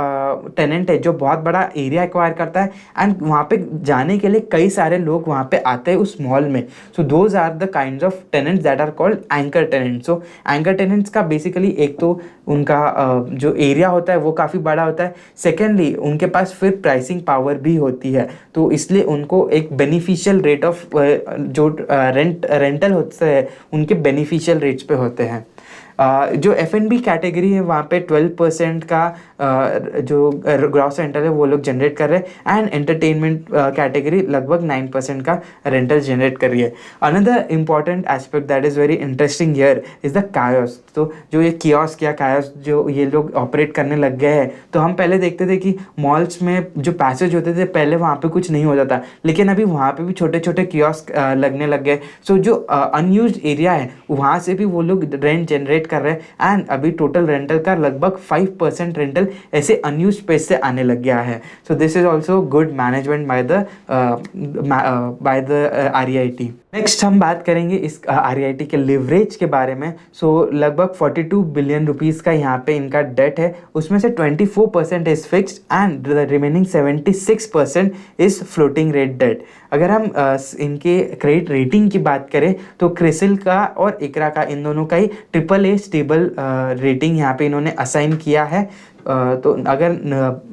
टेनेंट है जो बहुत बड़ा एरिया एक्वायर करता है एंड वहाँ पे जाने के लिए कई सारे लोग वहाँ पे आते हैं उस मॉल में. So those are the kinds of tenants that are called anchor tenants. So anchor tenants का बेसिकली एक तो उनका जो एरिया होता है वो काफ़ी बड़ा होता है. सेकेंडली उनके पास फिर प्राइसिंग पावर भी होती है, तो इसलिए उनको एक बेनिफिशियल रेट ऑफ जो रेंटल होते हैं उनके बेनिफिशियल रेट्स पे होते हैं. जो F&B कैटेगरी है वहाँ पे 12% का जो ग्रॉस रेंटल है वो लोग जनरेट कर रहे हैं एंड एंटरटेनमेंट कैटेगरी लगभग 9% का रेंटल जनरेट कर रही है. Another important aspect that is very interesting here is the kiosk. तो जो ये कियोस्क या कायोस्क जो ये लोग ऑपरेट करने लग गए हैं, तो हम पहले देखते थे कि मॉल्स में जो पैसेज होते थे पहले वहाँ पे कुछ नहीं होता था, लेकिन अभी वहाँ पे भी छोटे छोटे कियोस्क लगने लग गए. सो जो अनयूज्ड एरिया है वहाँ से भी वो लोग रेंट जनरेट कर रहे हैं एंड अभी टोटल रेंटल का लगभग 5% रेंटल ऐसे अनयूज्ड स्पेस से आने लग गया है. So this is also good management by the REIT. Next हम बात करेंगे इस REIT के लिवरेज के बारे में. सो लगभग 42 बिलियन रुपीज़ का यहाँ पे इनका डेट है, उसमें से 24% is fixed and the remaining 76% is floating rate debt. अगर हम इनके क्रेडिट रेटिंग की बात करें तो क्रिसिल का और इकरा का, इन दोनों का ही AAA स्टेबल रेटिंग यहाँ पे इन्होंने असाइन किया है. तो अगर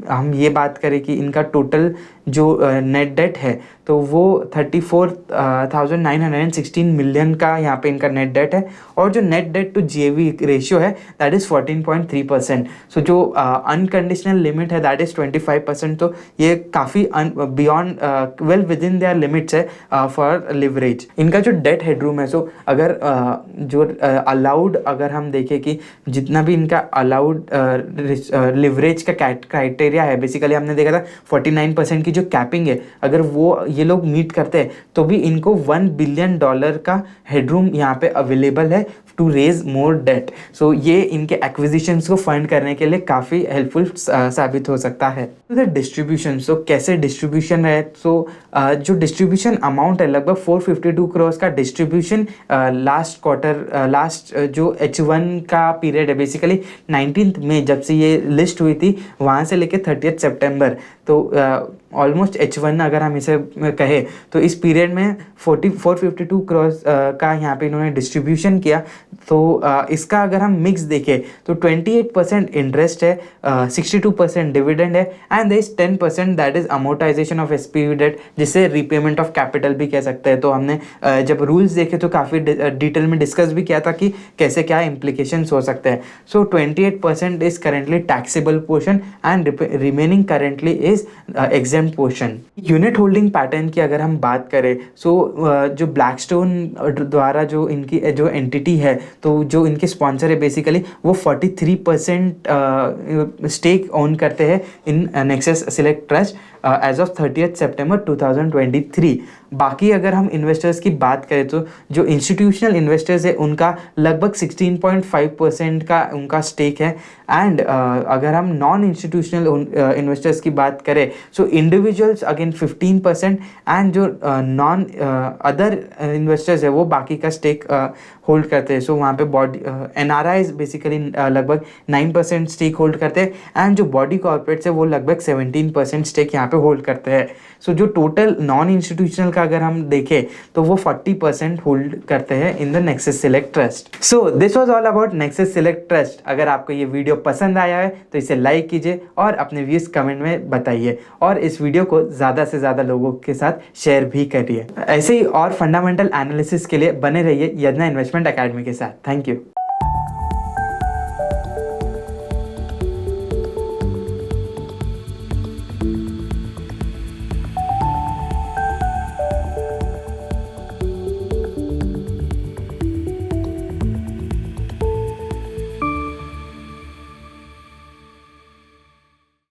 हम ये बात करें कि इनका टोटल जो नेट डेट है तो वो 34,916 मिलियन का यहाँ पे इनका नेट डेट है और जो net debt to GAV ratio है दैट इज़ 14.3%. सो जो अनकंडीशनल लिमिट है दैट इज़ 25%. तो ये काफ़ी beyond well within their limits है फॉर लिवरेज. इनका जो डेट हेडरूम है, सो अगर जो अलाउड अगर हम देखें कि जितना भी इनका अलाउड लिवरेज का क्राइटेरिया है, बेसिकली हमने देखा था 49% की जो कैपिंग है, अगर वो ये लोग मीट करते हैं तो भी इनको $1 बिलियन का हेडरूम यहाँ पे अवेलेबल है टू रेज मोर डेट. सो ये इनके एक्विजिशंस को फंड करने के लिए काफ़ी हेल्पफुल साबित हो सकता है. तो डिस्ट्रीब्यूशन, सो कैसे डिस्ट्रीब्यूशन है? सो जो डिस्ट्रीब्यूशन अमाउंट है लगभग 452 करोड़ का डिस्ट्रीब्यूशन लास्ट क्वार्टर, लास्ट जो H1 का पीरियड है, बेसिकली 19 मई जब से ये लिस्ट हुई थी वहाँ से लेके 30 सितंबर, तो ऑलमोस्ट H1 अगर हम इसे कहें तो इस पीरियड में 452 करोड़ का यहाँ पे इन्होंने डिस्ट्रीब्यूशन किया. तो इसका अगर हम मिक्स देखें तो 28% इंटरेस्ट है, 62% डिविडेंड है and there is 10% that is amortisation of SPV debt, जिसे रीपेमेंट ऑफ कैपिटल भी कह सकते हैं. तो हमने जब रूल्स देखे तो काफ़ी डिटेल में डिस्कस भी किया था कि कैसे क्या इम्प्लीकेशंस हो सकते हैं. सो 28% is currently taxable portion and remaining currently is exempt portion. Unit holding pattern की अगर हम बात करें, सो जो ब्लैकस्टोन द्वारा जो इनकी जो एंटिटी है, तो जो इनके स्पॉन्सर है बेसिकली वो 43% स्टेक ओन करते हैं in Nexus Select Trust as of 30 सितंबर 2023. बाकी अगर हम इन्वेस्टर्स की बात करें तो जो इंस्टीट्यूशनल इन्वेस्टर्स है उनका लगभग 16.5% का उनका स्टेक है एंड अगर हम नॉन इंस्टीट्यूशनल इन्वेस्टर्स की बात करें सो इंडिविजुअल्स अगेन 15% एंड जो नॉन अदर इन्वेस्टर्स है वो बाकी का स्टेक होल्ड करते हैं. सो वहाँ पे बॉडी NRIs बेसिकली लगभग 9% स्टेक होल्ड करते हैं एंड जो बॉडी कॉर्पोरेट्स है वो लगभग 17% स्टेक यहाँ पे होल्ड करते हैं. सो जो टोटल नॉन इंस्टीट्यूशनल का अगर हम देखें तो वो 40% होल्ड करते हैं in the nexus Select Trust. So this was all about nexus Select trust. अगर आपको ये वीडियो पसंद आया है तो इसे लाइक कीजिए और अपने व्यूज कमेंट में बताइए और इस वीडियो को ज़्यादा से ज़्यादा लोगों के साथ शेयर भी करिए. ऐसे ही और फंडामेंटल एनालिसिस के लिए बने रहिए यदना इन्वेस्टमेंट अकेडमी के साथ. Thank you.